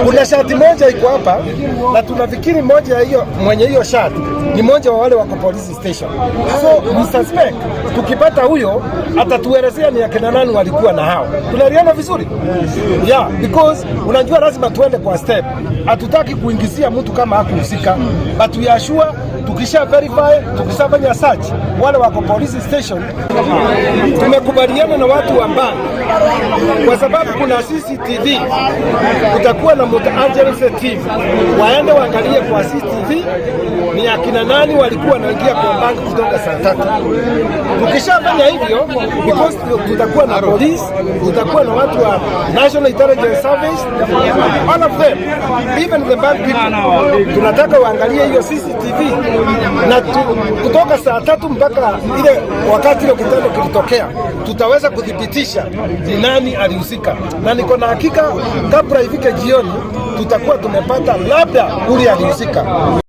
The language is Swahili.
Kuna shati moja iko hapa na tunafikiri moja hiyo mwenye hiyo shati ni moja wa wale wako police station. So we suspect tukipata huyo atatuelezea ni akina nani walikuwa na hao. Tunaliana vizuri? Yeah, because unajua lazima tuende kwa step. Hatutaki kuingizia mtu kama hakuhusika. But we are sure tukisha verify, tukishafanya search wale wako police station, tumekubaliana na watu wa bank kwa sababu kuna CCTV, kutakuwa na multi-agency team waende waangalie kwa CCTV ni akina nani walikuwa wanaingia kwa bank kutoka saa 3. Tukishafanya hivyo, because tutakuwa na police, tutakuwa na watu wa National Intelligence Service, all of them, even the bank people, tunataka waangalie hiyo CCTV na kutoka saa 3 mpaka ile wakati ile kitendo kilitokea, tutaweza kudhibitisha ni nani alihusika, na niko na hakika kabla ifike jioni tutakuwa tumepata labda ule alihusika.